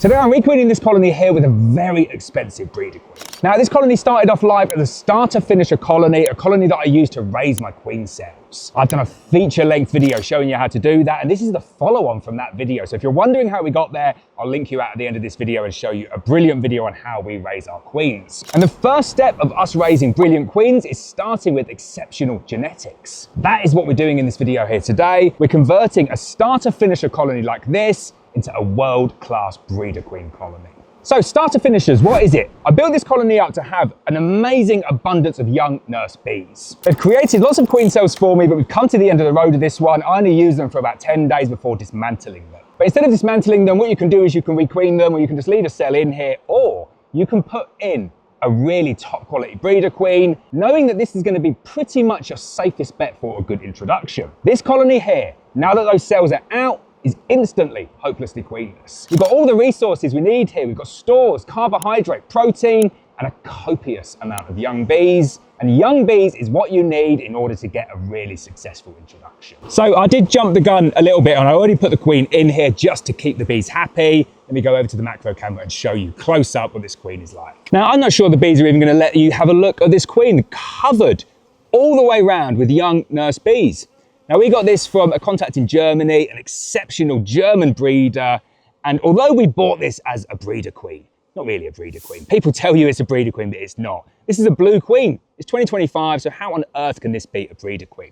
Today I'm requeening this colony here with a very expensive breeder queen. Now this colony started off live as a starter finisher colony, a colony that I used to raise my queen cells. I've done a feature-length video showing you how to do that, and this is the follow-on from that video. So if you're wondering how we got there, I'll link you out at the end of this video and show you a brilliant video on how we raise our queens. And the first step of us raising brilliant queens is starting with exceptional genetics. That is what we're doing in this video here today. We're converting a starter finisher colony like this into a world-class breeder queen colony. So starter finishers, what is it? I built this colony up to have an amazing abundance of young nurse bees. They've created lots of queen cells for me, but we've come to the end of the road of this one. I only use them for about 10 days before dismantling them. But instead of dismantling them, what you can do is you can requeen them, or you can just leave a cell in here, or you can put in a really top quality breeder queen, knowing that this is going to be pretty much your safest bet for a good introduction. This colony here, now that those cells are out, is instantly hopelessly queenless. We've got all the resources we need here. We've got stores, carbohydrate, protein, and a copious amount of young bees. And young bees is what you need in order to get a really successful introduction. So I did jump the gun a little bit, and I already put the queen in here just to keep the bees happy. Let me go over to the macro camera and show you close up what this queen is like. Now, I'm not sure the bees are even gonna let you have a look at this queen, covered all the way around with young nurse bees. Now we got this from a contact in Germany, an exceptional German breeder. And although we bought this as a breeder queen, not really a breeder queen. People tell you it's a breeder queen, but it's not. This is a blue queen. It's 2025, so how on earth can this be a breeder queen?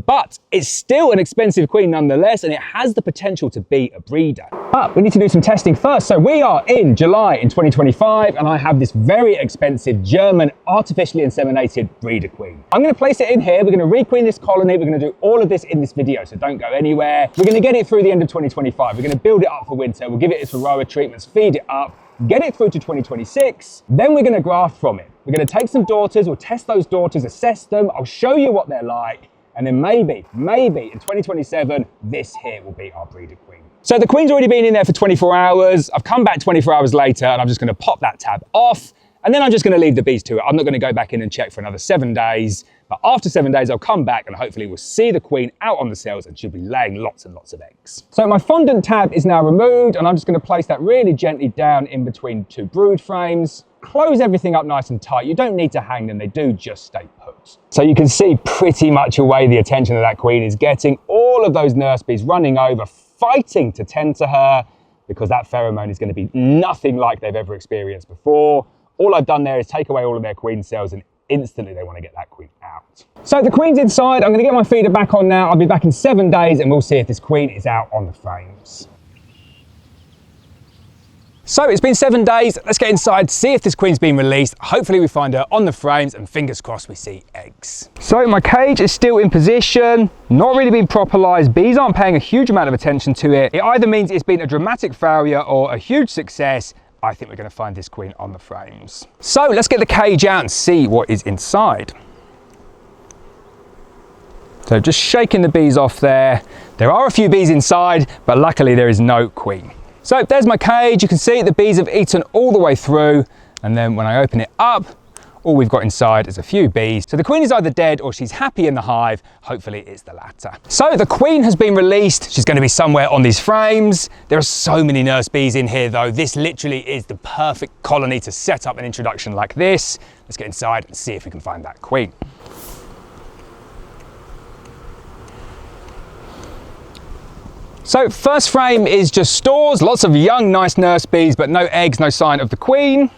But it's still an expensive queen nonetheless, and it has the potential to be a breeder. But we need to do some testing first. So we are in July in 2025, and I have this very expensive German artificially inseminated breeder queen. I'm gonna place it in here. We're gonna requeen this colony. We're gonna do all of this in this video, so don't go anywhere. We're gonna get it through the end of 2025. We're gonna build it up for winter. We'll give it its varroa treatments, feed it up, get it through to 2026. Then we're gonna graft from it. We're gonna take some daughters, we'll test those daughters, assess them. I'll show you what they're like. And then maybe in 2027, this here will be our breeder queen. So the queen's already been in there for 24 hours. I've come back 24 hours later, and I'm just gonna pop that tab off, and then I'm just gonna leave the bees to it. I'm not gonna go back in and check for another 7 days, but after 7 days, I'll come back and hopefully we'll see the queen out on the cells, and she'll be laying lots and lots of eggs. So my fondant tab is now removed, and I'm just gonna place that really gently down in between two brood frames. Close everything up nice and tight. You don't need to hang them, they do just stay put. So you can see pretty much away the attention that queen is getting. All of those nurse bees running over, fighting to tend to her, because that pheromone is going to be nothing like they've ever experienced before. All I've done there is take away all of their queen cells, and instantly they want to get that queen out. So the queen's inside. I'm going to get my feeder back on now. I'll be back in 7 days, and we'll see if this queen is out on the frames. So it's been 7 days. Let's get inside, see if this queen's been released. Hopefully we find her on the frames, and fingers crossed we see eggs. So my cage is still in position, not really been properlised. Bees aren't paying a huge amount of attention to it. It either means it's been a dramatic failure or a huge success. I think we're going to find this queen on the frames. So let's get the cage out and see what is inside. So just shaking the bees off there. There are a few bees inside, but luckily there is no queen. So there's my cage. You can see the bees have eaten all the way through. And then when I open it up, all we've got inside is a few bees. So the queen is either dead or she's happy in the hive. Hopefully it's the latter. So the queen has been released. She's going to be somewhere on these frames. There are so many nurse bees in here though. This literally is the perfect colony to set up an introduction like this. Let's get inside and see if we can find that queen. So first frame is just stores, lots of young, nice nurse bees, but no eggs, no sign of the queen.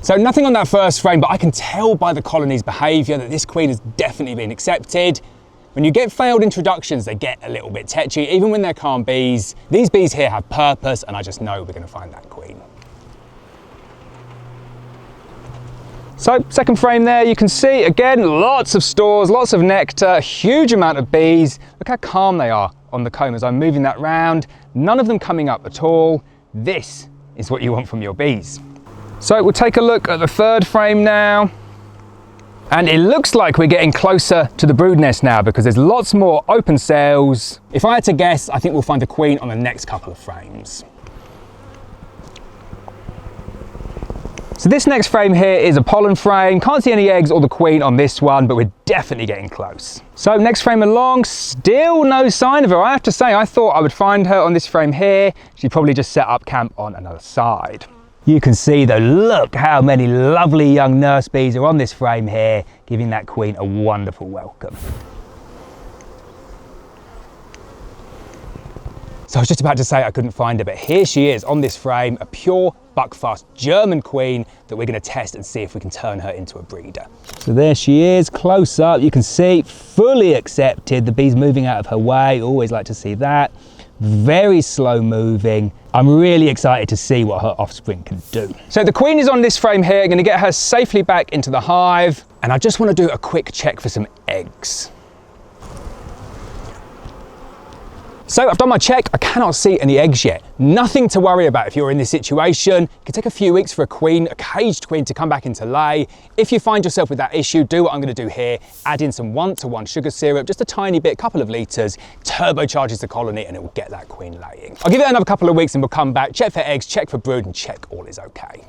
So nothing on that first frame, but I can tell by the colony's behaviour that this queen has definitely been accepted. When you get failed introductions, they get a little bit tetchy, even when they're calm bees. These bees here have purpose, and I just know we're going to find that queen. So second frame there, you can see again, lots of stores, lots of nectar, a huge amount of bees. Look how calm they are on the comb as I'm moving that round. None of them coming up at all. This is what you want from your bees. So we'll take a look at the third frame now. And it looks like we're getting closer to the brood nest now because there's lots more open cells. If I had to guess, I think we'll find a queen on the next couple of frames. So this next frame here is a pollen frame. Can't see any eggs or the queen on this one, but we're definitely getting close. So next frame along, still no sign of her. I have to say, I thought I would find her on this frame here. She probably just set up camp on another side. You can see though, look how many lovely young nurse bees are on this frame here, giving that queen a wonderful welcome. So I was just about to say I couldn't find her, but here she is on this frame, a pure buckfast German queen that we're going to test and see if we can turn her into a breeder. So there she is, close up, you can see, fully accepted. The bee's moving out of her way, always like to see that. Very slow moving. I'm really excited to see what her offspring can do. So the queen is on this frame here, going to get her safely back into the hive, and I just want to do a quick check for some eggs. So I've done my check, I cannot see any eggs yet. Nothing to worry about if you're in this situation. It can take a few weeks for a caged queen to come back into lay. If you find yourself with that issue, do what I'm gonna do here. Add in some 1-to-1 sugar syrup, just a tiny bit, couple of litres, turbocharges the colony and it will get that queen laying. I'll give it another couple of weeks and we'll come back, check for eggs, check for brood and check all is okay.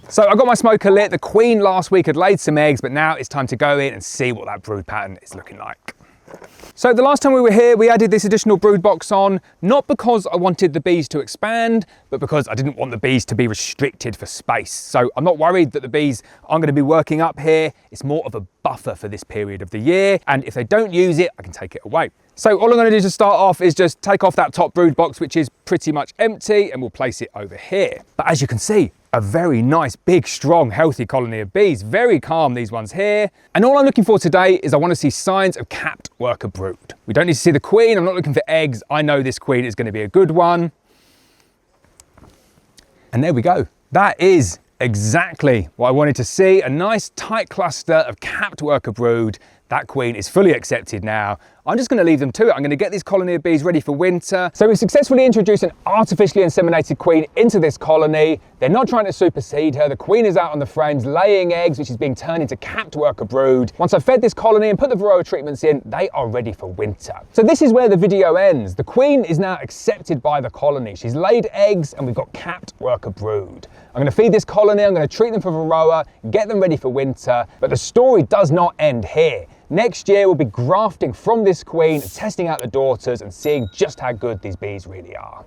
So I got my smoker lit. The queen last week had laid some eggs, but now it's time to go in and see what that brood pattern is looking like. So the last time we were here, we added this additional brood box on, not because I wanted the bees to expand, but because I didn't want the bees to be restricted for space. So I'm not worried that the bees aren't going to be working up here. It's more of a buffer for this period of the year. And if they don't use it, I can take it away. So all I'm going to do to start off is just take off that top brood box, which is pretty much empty, and we'll place it over here. But as you can see, a very nice, big, strong, healthy colony of bees. Very calm, these ones here. And all I'm looking for today is I want to see signs of capped worker brood. We don't need to see the queen. I'm not looking for eggs. I know this queen is going to be a good one. And there we go. That is exactly what I wanted to see. A nice tight cluster of capped worker brood. That queen is fully accepted now. I'm just going to leave them to it. I'm going to get this colony of bees ready for winter. So we've successfully introduced an artificially inseminated queen into this colony. They're not trying to supersede her. The queen is out on the frames laying eggs, which is being turned into capped worker brood. Once I've fed this colony and put the varroa treatments in, they are ready for winter. So this is where the video ends. The queen is now accepted by the colony. She's laid eggs and we've got capped worker brood. I'm going to feed this colony, I'm going to treat them for varroa, get them ready for winter, but the story does not end here. Next year, we'll be grafting from this queen, testing out the daughters and seeing just how good these bees really are.